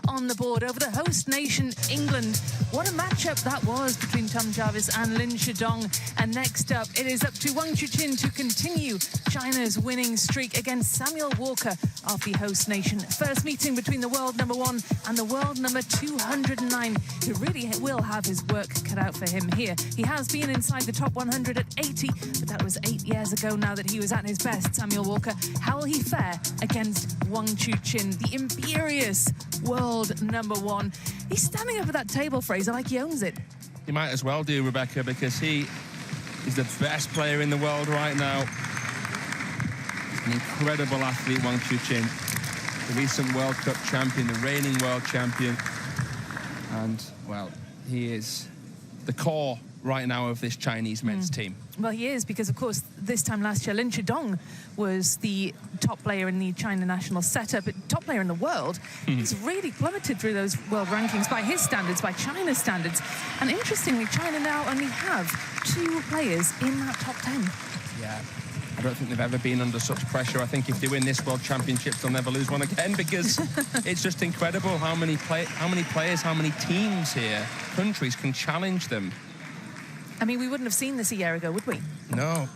On the board over the host nation, England. What a matchup that was between Tom Jarvis and Lin Shidong. And next up, it is up to Wang Chuqin to continue China's winning streak against Samuel Walker of the host nation. First meeting between the world number 1 and the world number 209, who really will have his work cut out for him here. He has been inside the top 100 at 80, but that was 8 years ago now that he was at his best. Samuel Walker, how will he fare against Wang Chuqin, the imperious world number 1? He's standing up at that table, Fraser, like he owns it. He might as well do, Rebecca, because he is the best player in the world right now. An incredible athlete, Wang Chuqin, the recent World Cup champion, the reigning world champion. And, well, he is the core right now of this Chinese men's team. Well, he is, because, of course, this time last year, Lin Shidong was the top player in the China national setup, top player in the world. He's really plummeted through those world rankings by his standards, by China's standards. And interestingly, China now only have 2 players in that top 10. Yeah, I don't think they've ever been under such pressure. I think if they win this World Championships, they'll never lose one again, because it's just incredible how many players, how many teams here, countries can challenge them. I mean, we wouldn't have seen this a year ago, would we? No,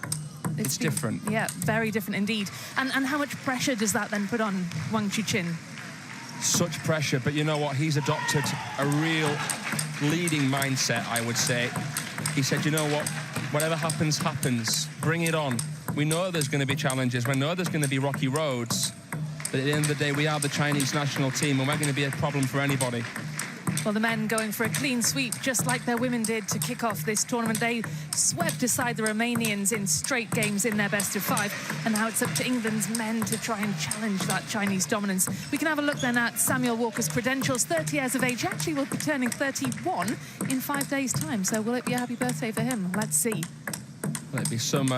it's different. Yeah, very different indeed. And how much pressure does that then put on Wang Chuqin? Such pressure, but you know what? He's adopted a real leading mindset, I would say. He said, you know what? Whatever happens, happens. Bring it on. We know there's going to be challenges. We know there's going to be rocky roads. But at the end of the day, we are the Chinese national team, and we're going to be a problem for anybody. Well, the men going for a clean sweep, just like their women did to kick off this tournament. They swept aside the Romanians in straight games in their best of 5. And now it's up to England's men to try and challenge that Chinese dominance. We can have a look then at Samuel Walker's credentials. 30 years of age. He actually will be turning 31 in 5 days' time. So will it be a happy birthday for him? Let's see. Well, it'd be some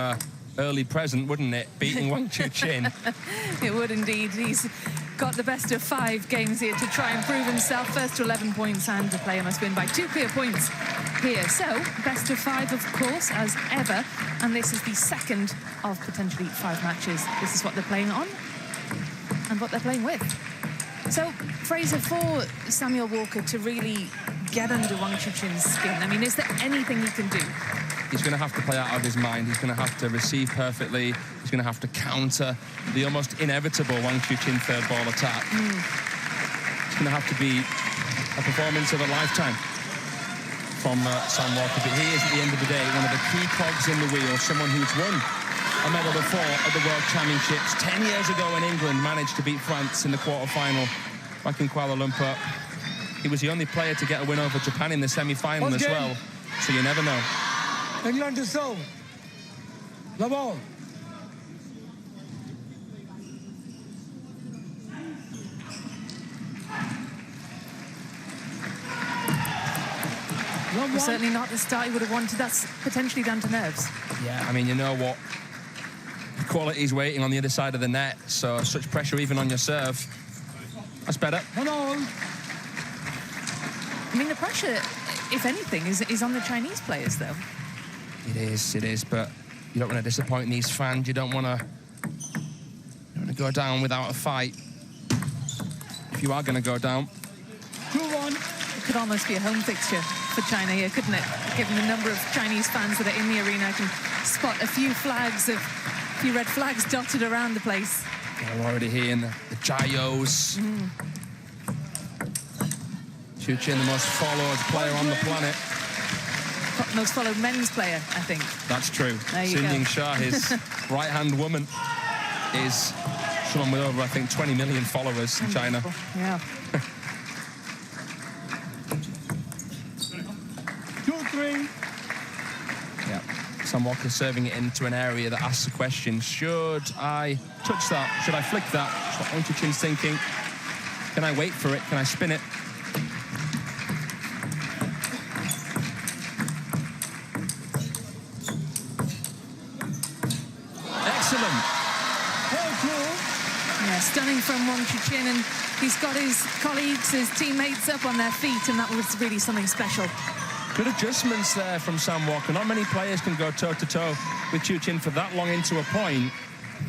early present, wouldn't it? Beating Wang Chuqin. It would indeed. He's got the best of 5 games here to try and prove himself. First to 11 points, and the player must win by 2 clear points here. So, best of 5, of course, as ever. And this is the second of potentially 5 matches. This is what they're playing on and what they're playing with. So, Fraser, for Samuel Walker to really get under Wang Chuqin's skin, I mean, is there anything he can do? He's going to have to play out of his mind. He's going to have to receive perfectly. He's going to have to counter the almost inevitable Wang Chuqin third ball attack. It's going to have to be a performance of a lifetime from Sam Walker. But he is, at the end of the day, one of the key cogs in the wheel, someone who's won a medal before at the World Championships. 10 years ago when England managed to beat France in the quarter-final back in Kuala Lumpur. He was the only player to get a win over Japan in the semi-final as well. So you never know. England to serve. The ball. Well, certainly not the start he would have wanted. That's potentially down to nerves. Yeah, I mean, you know what? The quality's waiting on the other side of the net, so such pressure even on your serve. That's better. I mean, the pressure, if anything, is on the Chinese players, though. It is, but you don't want to disappoint these fans. You don't want to go down without a fight. If you are going to go down. 2-1. It could almost be a home fixture for China here, couldn't it? Given the number of Chinese fans that are in the arena, I can spot a few red flags dotted around the place. Yeah, we're already hearing the Jayos. Chuqin, the most followed player on the planet. Most followed men's player, I think. That's true. Sunjing Shah, his right-hand woman, is someone with over, I think, 20 million followers in China. Yeah. 2-3. Yeah. Sam Walker serving it into an area that asks the question, should I touch that? Should I flick that? That's what Wang Chuqin's thinking. Can I wait for it? Can I spin it? Excellent. Yeah, stunning from Wang Chuqin, and he's got his colleagues, his teammates up on their feet, and that was really something special. Good adjustments there from Sam Walker. Not many players can go toe-to-toe with Chuqin for that long into a point.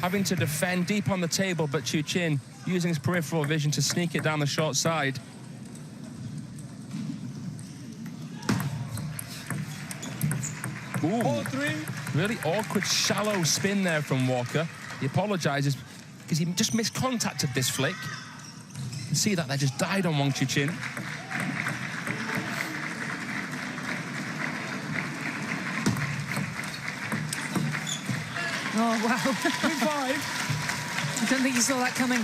having to defend deep on the table, but Chuqin using his peripheral vision to sneak it down the short side. Ooh, 4-3. really awkward, shallow spin there from Walker. He apologizes because he just missed contact of this flick. You can see that they just died on Wang Chuqin. Oh, wow. 3-5. I don't think you saw that coming.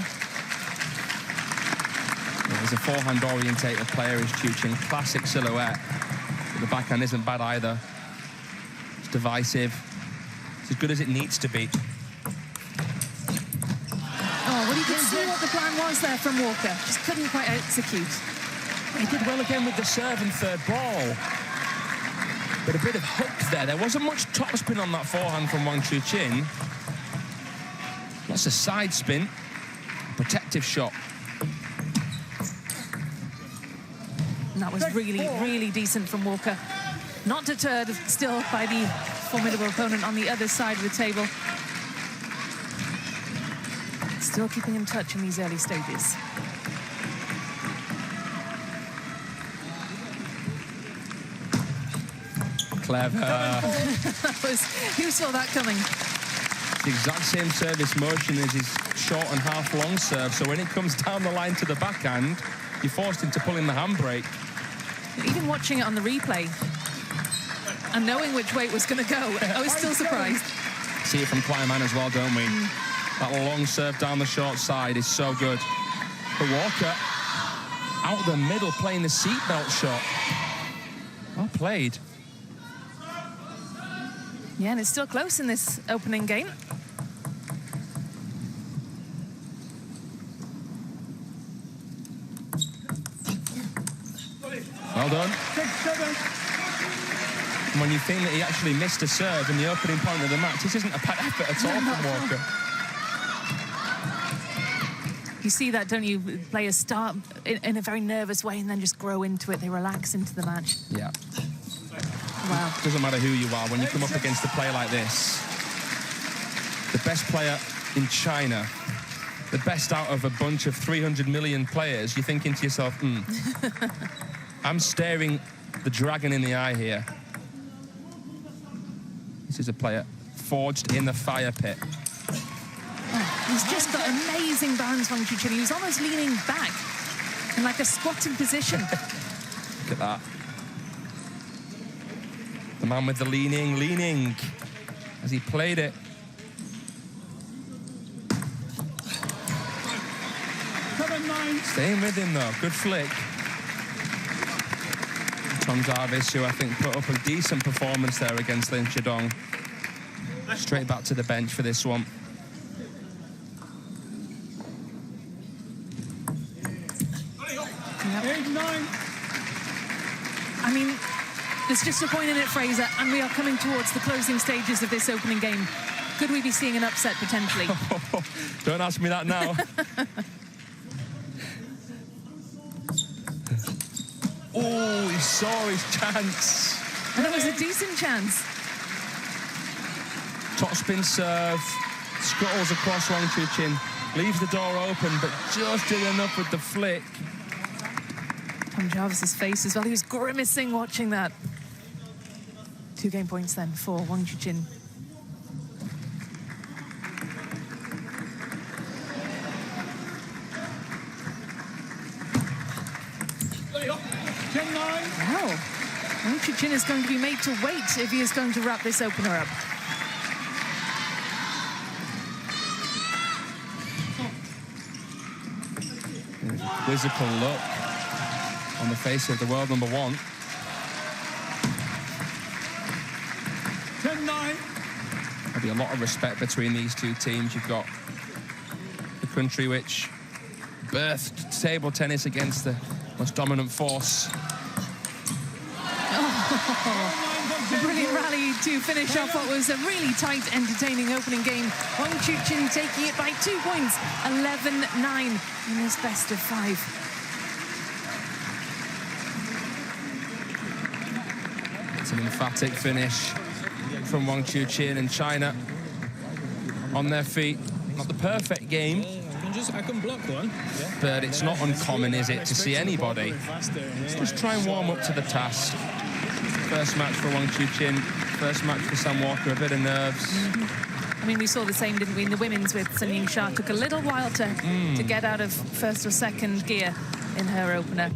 He's a forehand-orientated player, is Chuqin. Classic silhouette. But the backhand isn't bad either. It's divisive. It's as good as it needs to be. Oh, well, you could see what the plan was there from Walker. Just couldn't quite execute. He did well again with the serve and third ball. But a bit of hook there. There wasn't much topspin on that forehand from Wang Chuqin. That's a side spin. Protective shot. And that was really, really decent from Walker. Not deterred still by the formidable opponent on the other side of the table. Still keeping in touch in these early stages. Clever. Who saw that coming? The exact same service motion as his short and half long serve. So when it comes down the line to the backhand, you forced him to pull in the handbrake. Even watching it on the replay and knowing which way it was going to go, I was still surprised. See it from Kleiman as well, don't we? That long serve down the short side is so good. But Walker out the middle playing the seatbelt shot. Well played. Yeah, and it's still close in this opening game. Well done. 6-7. And when you think that he actually missed a serve in the opening point of the match, this isn't a bad effort at all from Walker. You see that, don't you? Players start in a very nervous way and then just grow into it. They relax into the match. Yeah. Wow. Doesn't matter who you are when you come up against a player like this. The best player in China, the best out of a bunch of 300 million players, you're thinking to yourself, I'm staring the dragon in the eye here. This is a player forged in the fire pit. Oh, he's just got amazing balance, Wang Chuqin. He was almost leaning back in like a squatting position. Look at that. The man with the leaning, as he played it. 7-9. Staying with him though, good flick. Tom Jarvis, who I think put up a decent performance there against Lin Shidong. Straight back to the bench for this one. Yep. 8-9. I mean, there's just a point in it, Fraser, and we are coming towards the closing stages of this opening game. Could we be seeing an upset potentially? Don't ask me that now. Oh, he saw his chance. And it was a decent chance. Topspin serve, scuttles across Wang Chuqin, leaves the door open, but just did enough with the flick. Tom Jarvis's face as well. He was grimacing watching that. 2 game points then for Wang Chuqin. Wow. Wang Chuqin is going to be made to wait if he is going to wrap this opener up. Quizzical look on the face of the world number one. 10-9. There'll be a lot of respect between these two teams. You've got the country which birthed table tennis against the most dominant force. A brilliant rally to finish off what was a really tight, entertaining opening game. Wang Chuqin taking it by 2 points, 11-9 in this best of 5. It's an emphatic finish from Wang Chuqin, and China on their feet. Not the perfect game, I can block one. but it's not uncommon, is it, to see anybody just try and warm up to the task. First match for Wang Chuqin, first match for Sam Walker, a bit of nerves. I mean, we saw the same, didn't we, in the women's with Sun Ying-sha. Took a little while to get out of first or second gear in her opener.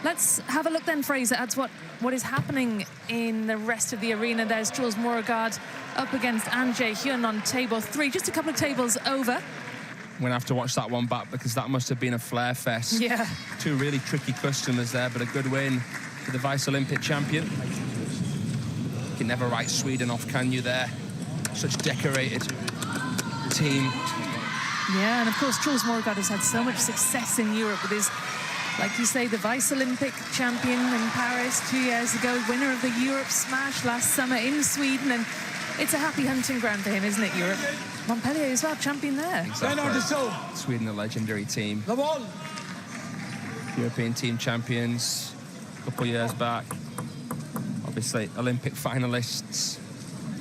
Let's have a look then, Fraser, at what is happening in the rest of the arena. There's Jules Moregard up against An Jae-hyun on table 3, just a couple of tables over. I'm going to have to watch that one back because that must have been a flare fest. Yeah. Two really tricky customers there, but a good win for the Vice Olympic champion. You can never write Sweden off, can you, there? Such decorated team. Yeah, and of course, Jules Moregard has had so much success in Europe with his, like you say, the Vice Olympic champion in Paris 2 years ago, winner of the Europe Smash last summer in Sweden, and it's a happy hunting ground for him, isn't it, Europe? Montpellier as well, champion there. Exactly. Sweden, a legendary team. European team champions a couple of years back. Obviously, Olympic finalists,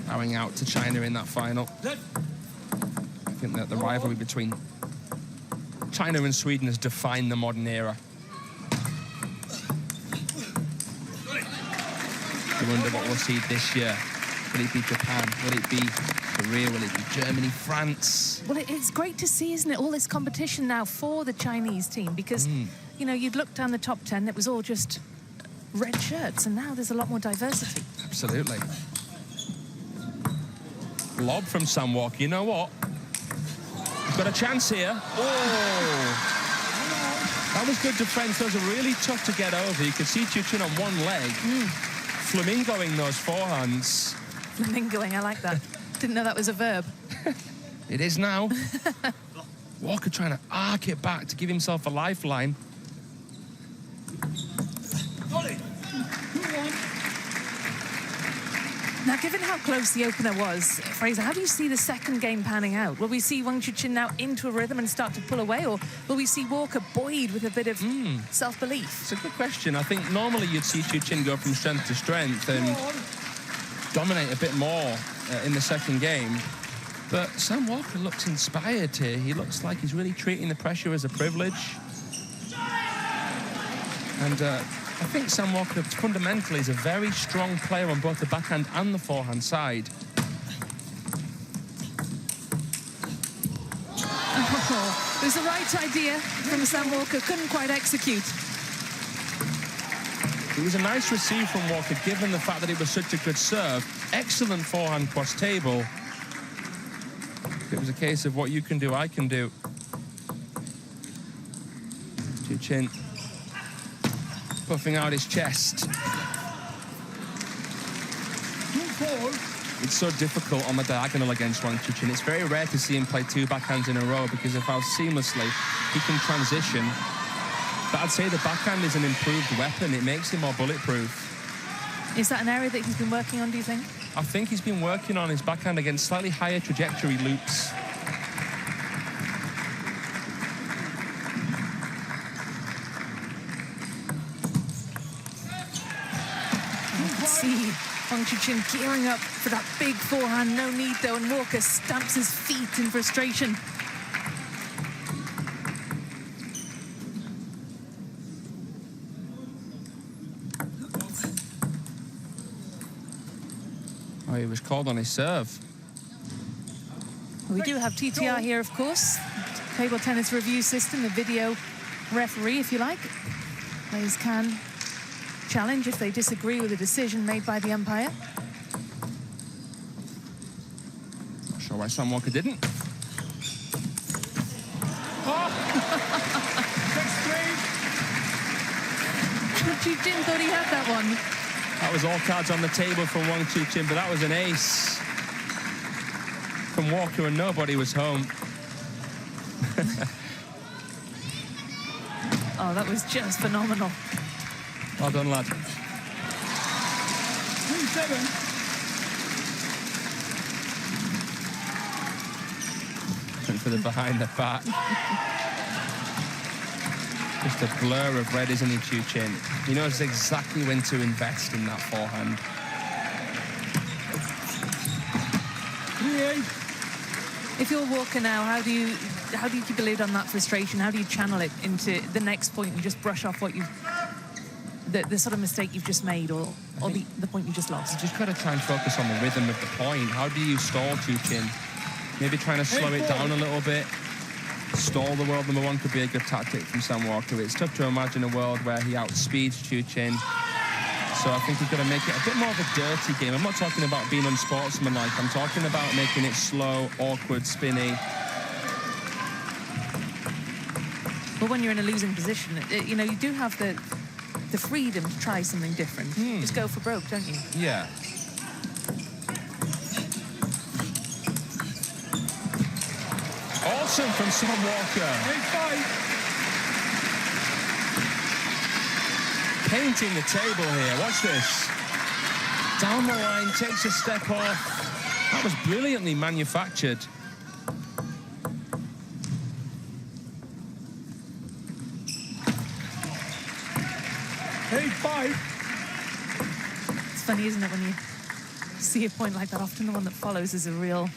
bowing out to China in that final. I think that the rivalry between China and Sweden has defined the modern era. I wonder what we'll see this year. Will it be Japan? Will it be Korea? Will it be Germany, France? Well, it's great to see, isn't it, all this competition now for the Chinese team, because, you know, you'd look down the top 10, it was all just red shirts, and now there's a lot more diversity. Absolutely. Lob from Sam Walker. You know what? He's got a chance here. Oh! That was good defense. Those are really tough to get over. You could see Chuqin on one leg. Flamingoing those forehands. Flamingoing, I like that. Didn't know that was a verb. It is now. Walker trying to arc it back to give himself a lifeline. Now, given how close the opener was, Fraser, how do you see the second game panning out? Will we see Wang Chuqin now into a rhythm and start to pull away, or will we see Walker buoyed with a bit of self-belief? It's a good question. I think normally you'd see Chuqin go from strength to strength and dominate a bit more in the second game. But Sam Walker looks inspired here. He looks like he's really treating the pressure as a privilege. And I think Sam Walker fundamentally is a very strong player on both the backhand and the forehand side. Oh, it was the right idea from Sam Walker, couldn't quite execute. It was a nice receive from Walker, given the fact that it was such a good serve. Excellent forehand cross table. It was a case of what you can do, I can do. Chuqin puffing out his chest. It's so difficult on the diagonal against Wang Chuqin. It's very rare to see him play two backhands in a row because of how seamlessly he can transition. But I'd say the backhand is an improved weapon. It makes him more bulletproof. Is that an area that he's been working on, do you think? I think he's been working on his backhand against slightly higher trajectory loops. See Wang Chuqin gearing up for that big forehand. No need, though, and Walker stamps his feet in frustration. Oh, he was called on his serve. We do have TTR here, of course. Table tennis review system, the video referee, if you like. Players can challenge if they disagree with a decision made by the umpire. Not sure why Sam Walker didn't. Chuqin thought he had that one. That was all cards on the table from Wang Chuqin, but that was an ace from Walker, and nobody was home. Oh, that was just phenomenal. Well done, lad. 3-7. Went for the behind the back. Just a blur of red, isn't he, Chuqin? He knows exactly when to invest in that forehand. 3-8. If you're Walker now, how do you keep a lid on that frustration? How do you channel it into the next point and just brush off what you've the sort of mistake you've just made, or the point you just lost? You just got to try and focus on the rhythm of the point. How do you stall Chuqin? Maybe trying to slow it down a little bit. Stall the world number one could be a good tactic from Sam Walker. It's tough to imagine a world where he outspeeds Chuqin. So I think he's got to make it a bit more of a dirty game. I'm not talking about being unsportsmanlike. I'm talking about making it slow, awkward, spinny. But when you're in a losing position, you know, you do have the freedom to try something different. Just go for broke, don't you? Yeah. Awesome from Sam Walker. Painting the table here. Watch this. Down the line, takes a step off. That was brilliantly manufactured. It's funny, isn't it, when you see a point like that? Often the one that follows is a real,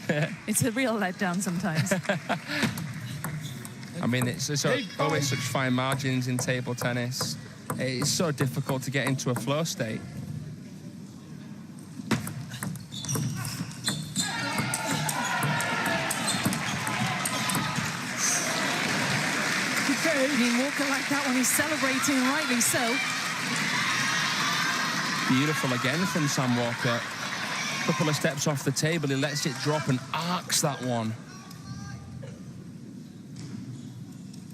it's a real letdown sometimes. I mean, it's always such fine margins in table tennis. It's so difficult to get into a flow state. I mean, Walker like that when he's celebrating, and rightly so. Beautiful again from Sam Walker. Couple of steps off the table, he lets it drop and arcs that one.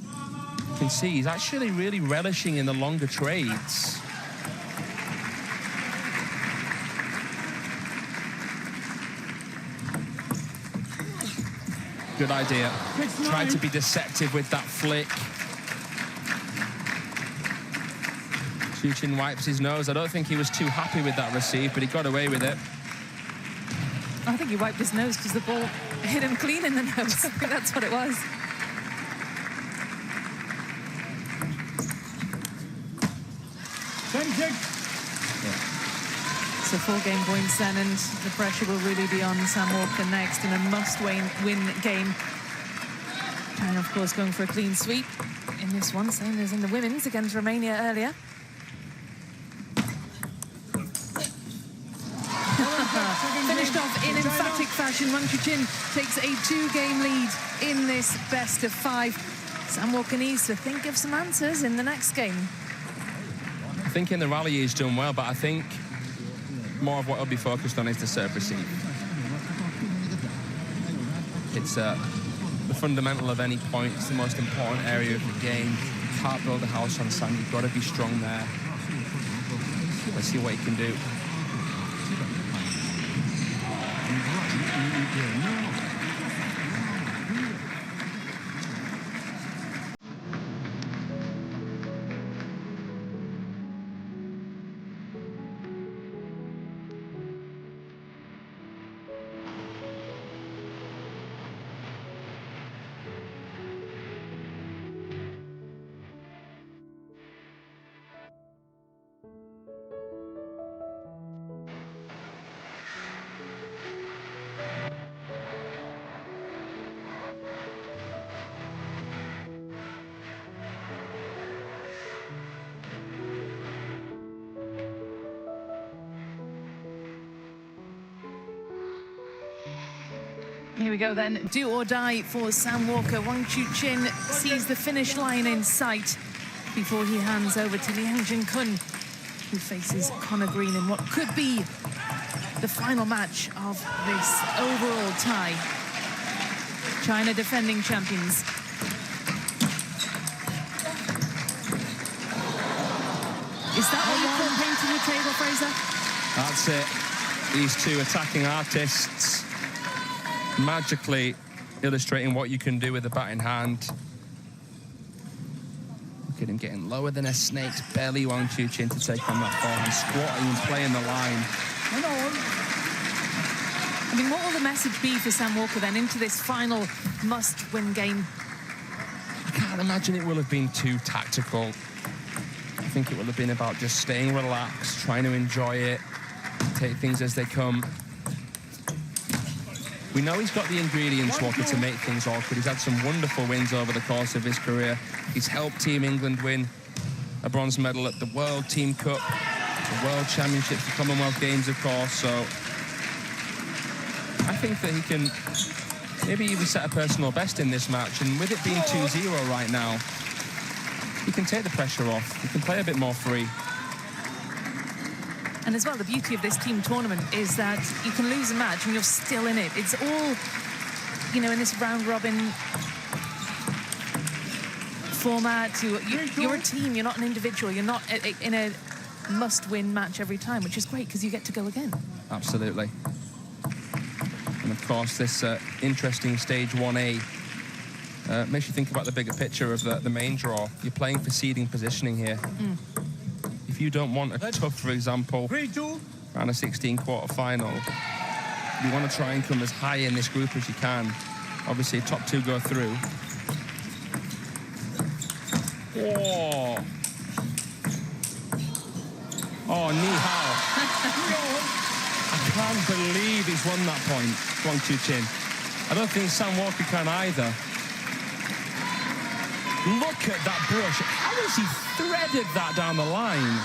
You can see he's actually really relishing in the longer trades. Good idea. Try to be deceptive with that flick. Chuqin wipes his nose. I don't think he was too happy with that receive, but he got away with it. I think he wiped his nose because the ball hit him clean in the nose. I think that's what it was. So 4 game points then, and the pressure will really be on Sam Walker next in a must-win game. And of course going for a clean sweep in this one, same as in the women's against Romania earlier. Finished off in emphatic fashion. Wang Chuqin takes a 2-game lead in this best of 5. Sam Walker needs to think of some answers in the next game. I think in the rally he's done well, but I think more of what he'll be focused on is the serve receive. It's the fundamental of any point. It's the most important area of the game. You can't build a house on sand. You've got to be strong there. Let's see what he can do. Here we go then, do or die for Sam Walker. Wang Chuqin sees the finish line in sight before he hands over to Liang Jinkun, who faces Connor Green in what could be the final match of this overall tie. China defending champions. Is that what you call painting the table, Fraser? That's it. These two attacking artists magically illustrating what you can do with the bat in hand. Look at him getting lower than a snake's belly, Wang Chuqin, to take on that forehand, squatting and playing the line. I mean, what will the message be for Sam Walker then into this final must-win game? I can't imagine it will have been too tactical. I think it will have been about just staying relaxed, trying to enjoy it, take things as they come. We know he's got the ingredients, Walker, to make things awkward. He's had some wonderful wins over the course of his career. He's helped Team England win a bronze medal at the World Team Cup, the World Championships, the Commonwealth Games, of course. So I think that he can maybe even set a personal best in this match. And with it being 2-0 right now, he can take the pressure off. He can play a bit more free. And as well, the beauty of this team tournament is that you can lose a match and you're still in it. It's all, you know, in this round-robin format. You're a team, you're not an individual. You're not in a must-win match every time, which is great because you get to go again. Absolutely. And, of course, this interesting Stage 1A makes you think about the bigger picture of the main draw. You're playing for seeding positioning here. If you don't want a tough, for example, round of 16 quarter-final, you want to try and come as high in this group as you can. Obviously, top 2 go through. Whoa. Oh, ni hao. I can't believe he's won that point, Wang Chuqin. I don't think Sam Walker can either. Look at that brush. How has he threaded that down the line?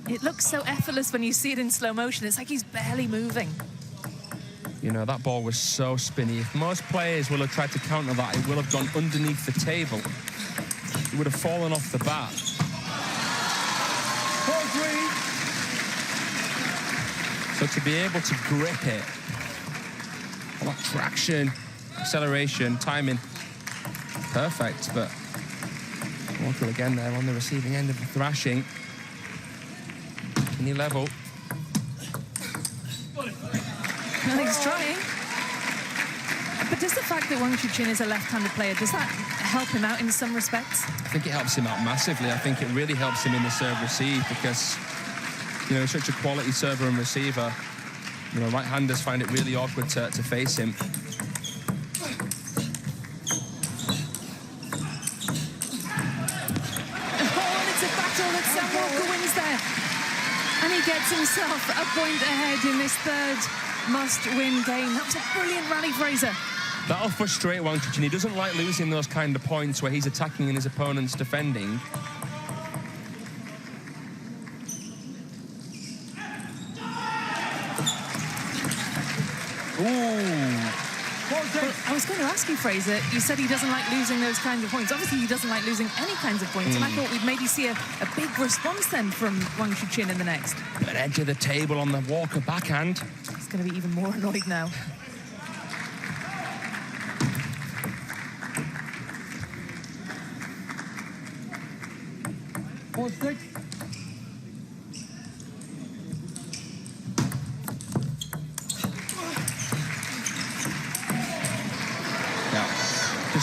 It looks so effortless when you see it in slow motion. It's like he's barely moving. You know, that ball was so spinny. If most players will have tried to counter that, it will have gone underneath the table. It would have fallen off the bat. So to be able to grip it, all that traction, acceleration, timing, perfect. But Walker again there on the receiving end of the thrashing. Can he level? He's trying. But does the fact that Wang Chuqin is a left-handed player, does that help him out in some respects? I think it helps him out massively. I think it really helps him in the serve-receive because, you know, he's such a quality server and receiver. You know, right-handers find it really awkward to face him. Sam Walker wins there, and he gets himself a point ahead in this third must-win game. That was a brilliant rally, Fraser. That'll frustrate Wang Chuqin. He doesn't like losing those kind of points where he's attacking and his opponent's defending. Ooh. Well, I was going to ask you, Fraser, you said he doesn't like losing those kinds of points. Obviously, he doesn't like losing any kinds of points, and I thought we'd maybe see a big response then from Wang Chuqin in the next. But edge of the table on the Walker backhand. He's going to be even more annoyed now.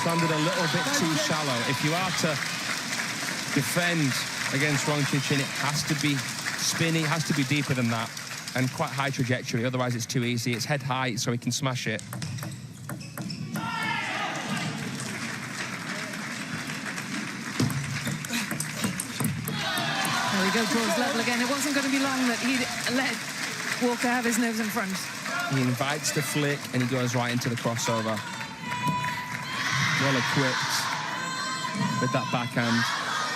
Landed a little bit too shallow. If you are to defend against Wang Chuqin, it has to be spinny, it has to be deeper than that, and quite high trajectory, otherwise it's too easy. It's head high, so he can smash it. There we go, draws level again. It wasn't going to be long that he'd let Walker have his nose in front. He invites the flick, and he goes right into the crossover. Well equipped with that backhand.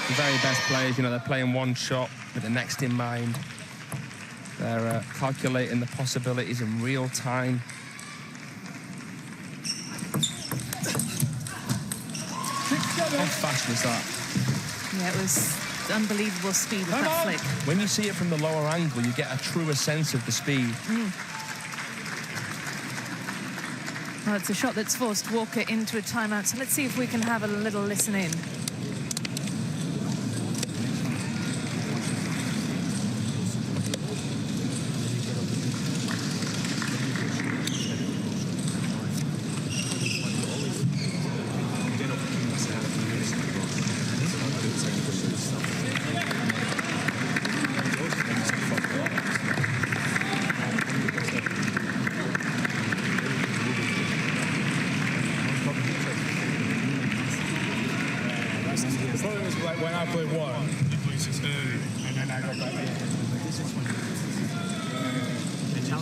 The very best players, you know, they're playing one shot with the next in mind. They're calculating the possibilities in real time. How fast was that? Yeah, it was unbelievable speed with that flick. When you see it from the lower angle, you get a truer sense of the speed. Well, it's a shot that's forced Walker into a timeout, so let's see if we can have a little listen in. When I play water. And then I go back. Here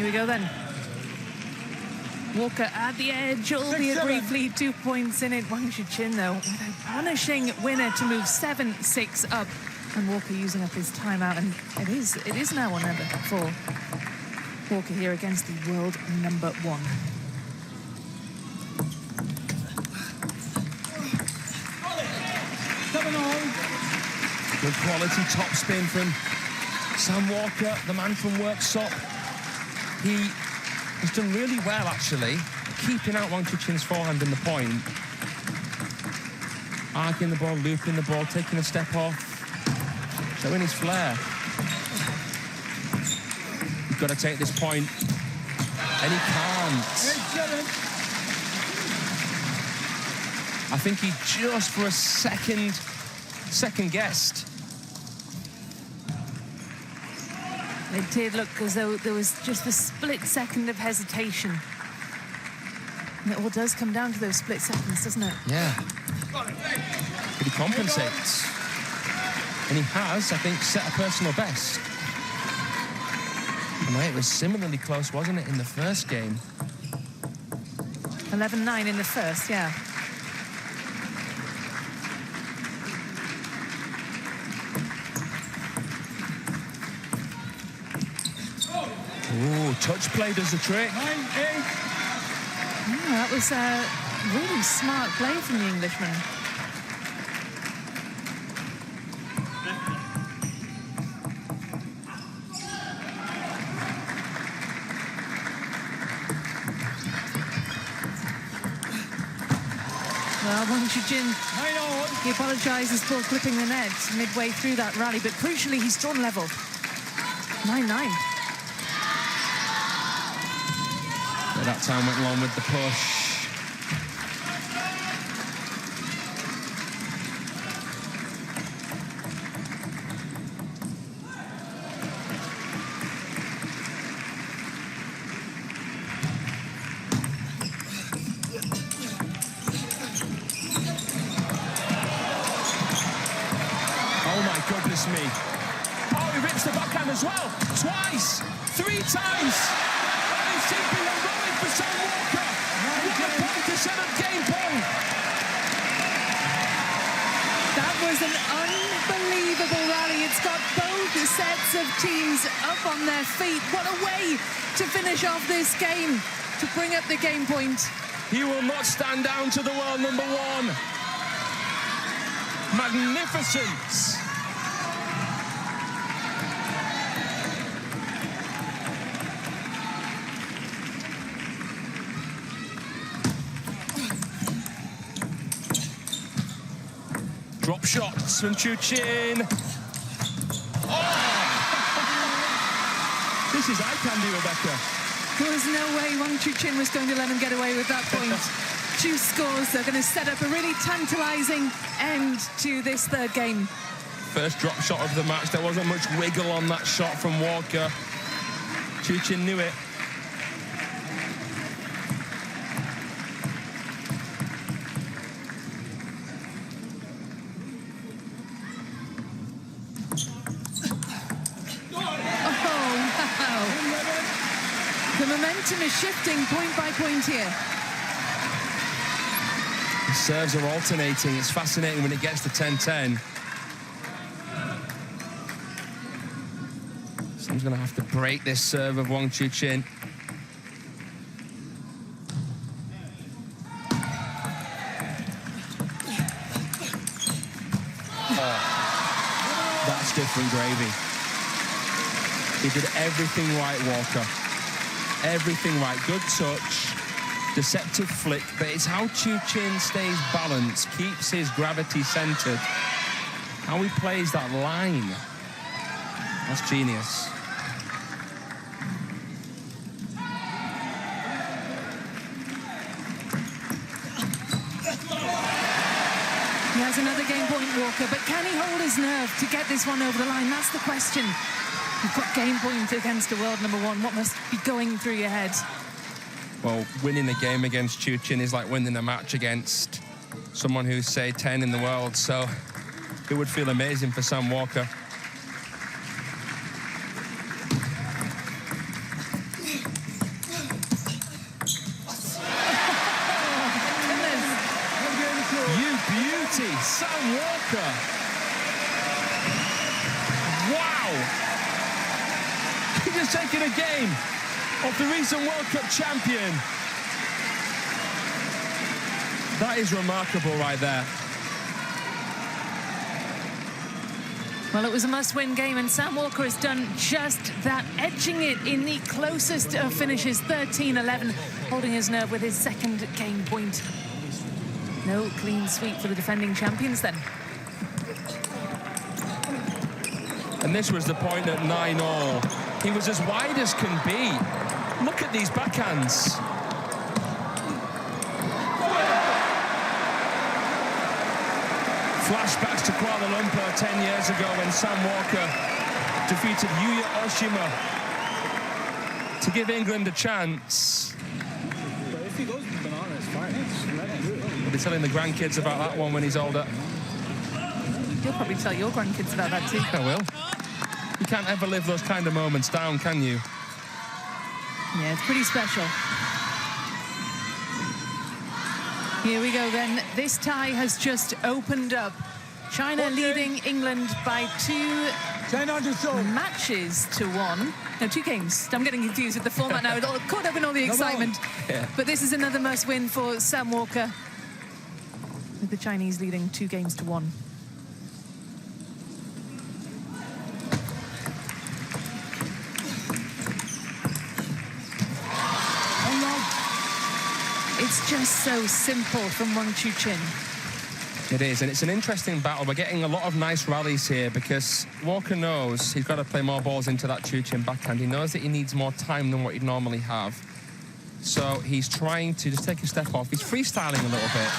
we go then. Walker at the edge, albeit briefly, 2 points in it. Wang Chuqin, though, with a punishing winner to move 7-6 up. And Walker using up his timeout, and it is now or never for Walker here against the world #1. Good quality top spin from Sam Walker, the man from Worksop. He has done really well, actually, keeping out Wang Chuqin's forehand in the point. Arcing the ball, looping the ball, taking a step off, showing his flair. He's got to take this point, and he can't. I think he just for a second guessed. It did look as though there was just a split second of hesitation. And it all does come down to those split seconds, doesn't it? Yeah. But he compensates. And he has, I think, set a personal best. And it was similarly close, wasn't it, in the first game? 11-9 in the first, yeah. Ooh, touch play does the trick. Yeah, that was a really smart play from the Englishman. Well, Wang Chuqin, he apologises for clipping the net midway through that rally, but crucially, he's drawn level. 9-9. That time went along with the push. Oh my goodness me. Oh, he rips the backhand as well. Twice. 3 times. And he's keeping it rolling for Sam Walker. What a point to set up game point. That was an unbelievable rally. It's got both sets of teams up on their feet. What a way to finish off this game, to bring up the game point. He will not stand down to the world #1. Magnificent. Drop shots from Chuqin. Oh! This is eye candy, Rebecca. There was no way Wang Chuqin was going to let him get away with that point. 2 scores. They're going to set up a really tantalising end to this third game. First drop shot of the match. There wasn't much wiggle on that shot from Walker. Chuqin knew it. The momentum is shifting point by point here. The serves are alternating. It's fascinating when it gets to 10-10. Sam's going to have to break this serve of Wang Chuqin. Oh, that's different gravy. He did everything right, Walker. Everything right. Good touch, deceptive flick, but it's how Chuqin stays balanced, keeps his gravity centered, how he plays that line. That's genius. Walker, but can he hold his nerve to get this one over the line? That's the question. You've got game point against a world #1. What must be going through your head? Well, winning a game against Chuqin is like winning a match against someone who's, say, 10 in the world, so it would feel amazing for Sam Walker. Sam Walker. Wow. He's just taken a game of the recent World Cup champion. That is remarkable right there. Well, it was a must-win game, and Sam Walker has done just that, edging it in the closest of finishes, 13-11, holding his nerve with his second game point. No clean sweep for the defending champions then. And this was the point at 9-all. He was as wide as can be. Look at these backhands. Flashbacks to Kuala Lumpur 10 years ago when Sam Walker defeated Yuya Oshima to give England a chance. If he goes banana, it's fine. We'll be telling the grandkids about that one when he's older. You'll probably tell your grandkids about that too. I will. You can't ever live those kind of moments down, can you? Yeah, it's pretty special. Here we go then. This tie has just opened up. China leading England by 2 matches to 1. No, 2 games. I'm getting confused with the format now. It all caught up in all the excitement. Yeah. But this is another must win for Sam Walker, with the Chinese leading 2 games to 1. It's just so simple from Wang Chuqin. It is, and it's an interesting battle. We're getting a lot of nice rallies here because Walker knows he's got to play more balls into that Chuqin backhand. He knows that he needs more time than what he'd normally have. So he's trying to just take a step off. He's freestyling a little bit.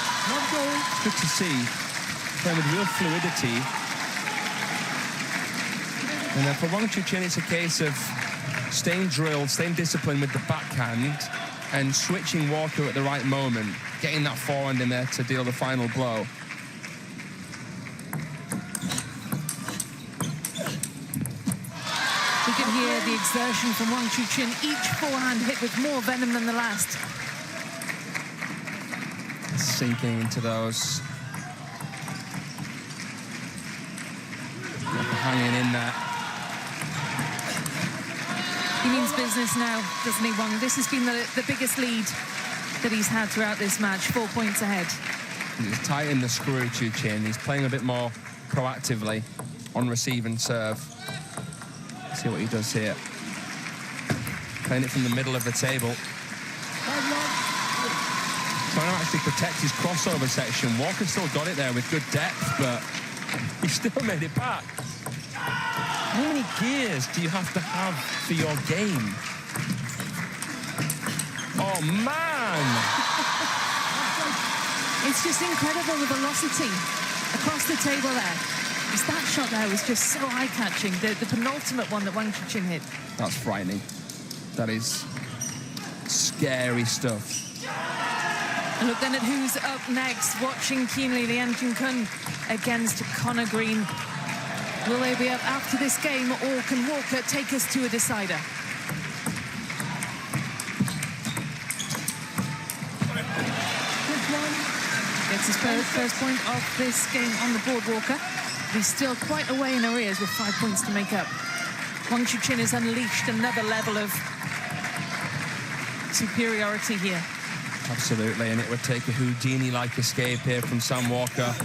Good to see. Playing with real fluidity. And then for Wang Chuqin, it's a case of staying drilled, staying disciplined with the backhand and switching Walker at the right moment, getting that forehand in there to deal the final blow. We can hear the exertion from Wang Chuqin, each forehand hit with more venom than the last. Sinking into those. Hanging in there. He means business now, doesn't he, Wang? This has been the biggest lead that he's had throughout this match, 4 points ahead. He's tightened the screw, Chuqin. He's playing a bit more proactively on receive and serve. Let's see what he does here. Playing it from the middle of the table. Trying to actually protect his crossover section. Walker still got it there with good depth, but he still made it back. How many gears do you have to have for your game? Oh, man! It's just incredible, the velocity across the table there. Just that shot there was just so eye-catching, the penultimate one that Wang Chuqin hit. That's frightening. That is scary stuff. And look then at who's up next. Watching keenly, Lian Chuqin against Connor Green. Will they be up after this game, or can Walker take us to a decider? Gets his first point of this game on the board, Walker. He's still quite a way in arrears with 5 points to make up. Wang Chuqin has unleashed another level of superiority here. Absolutely, and it would take a Houdini-like escape here from Sam Walker.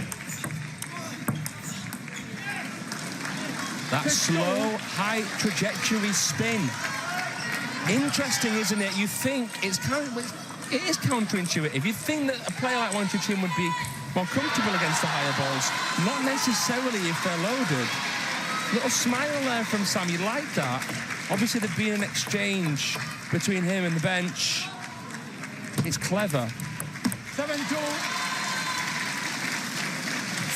That slow, high trajectory spin. Interesting, isn't it? You think it is counterintuitive. You think that a player like Wang Chuqin would be more comfortable against the higher balls. Not necessarily if they're loaded. Little smile there from Sam. You like that. Obviously, there'd been an exchange between him and the bench. It's clever. 7-2.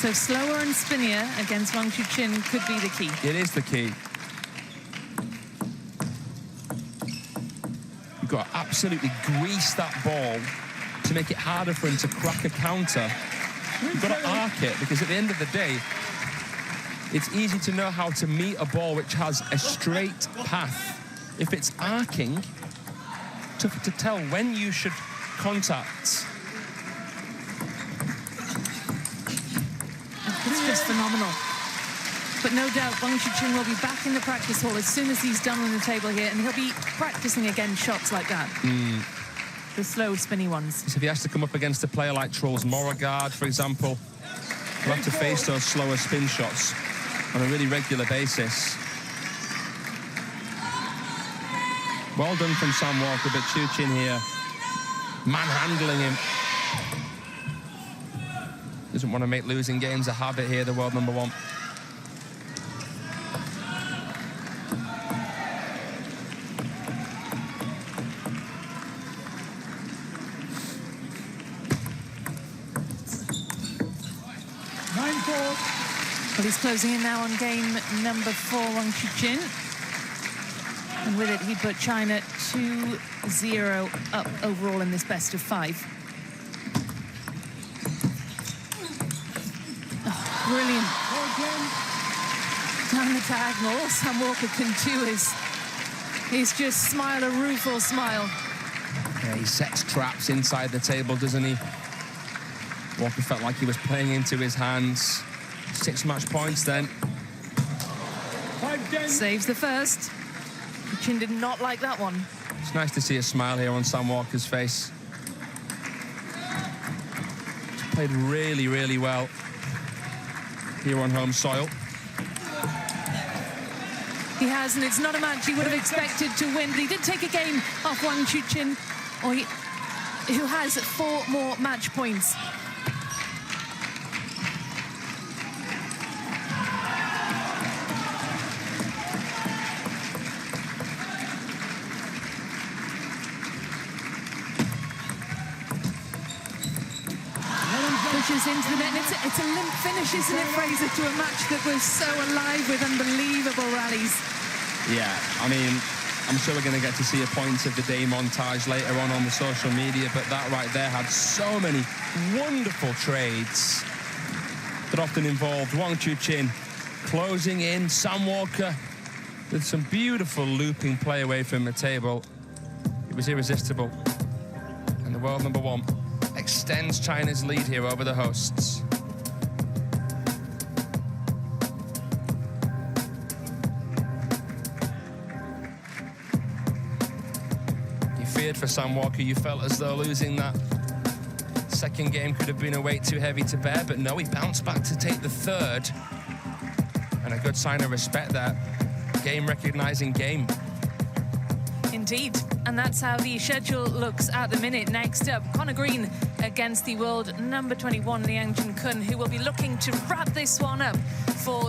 So slower and spinnier against Wang Chuqin could be the key. It is the key. You've got to absolutely grease that ball to make it harder for him to crack a counter. You've got to arc it, because at the end of the day, it's easy to know how to meet a ball which has a straight path. If it's arcing, tougher to tell when you should contact. It's just phenomenal. But no doubt Wang Chuqin will be back in the practice hall as soon as he's done on the table here, and he'll be practicing again shots like that. The slow, spinny ones. So if he has to come up against a player like Truls Morregard, for example, he'll have to face those slower spin shots on a really regular basis. Well done from Sam Walker, but Chuqin here manhandling him. Doesn't want to make losing games a habit here, the world number one. Well, he's closing in now on game number 4, Wang Chuqin. And with it, he put China 2-0 up overall in this best of 5. Oh, brilliant. Down the diagonal, all Sam Walker can do is just smile a rueful smile. Yeah, he sets traps inside the table, doesn't he? Walker felt like he was playing into his hands. 6 match points then. Saves the first. Chuqin did not like that one. It's nice to see a smile here on Sam Walker's face. He's played really, really well here on home soil. He has, and it's not a match he would have expected to win, but he did take a game off Wang Chuqin, who has 4 more match points. Pushes into the net. It's a limp finish, isn't it, Fraser, to a match that was so alive with unbelievable rallies. Yeah, I mean, I'm sure we're going to get to see a points of the day montage later on the social media, but that right there had so many wonderful trades that often involved Wang Chuqin closing in, Sam Walker with some beautiful looping play away from the table. It was irresistible. And the world number one extends China's lead here over the hosts. You feared for Sam Walker. You felt as though losing that second game could have been a weight too heavy to bear, but no, he bounced back to take the third. And a good sign of respect there. Game recognizing game. Indeed, and that's how the schedule looks at the minute. Next up, Conor Green against the world number 21, Liang Chuqin, who will be looking to wrap this one up for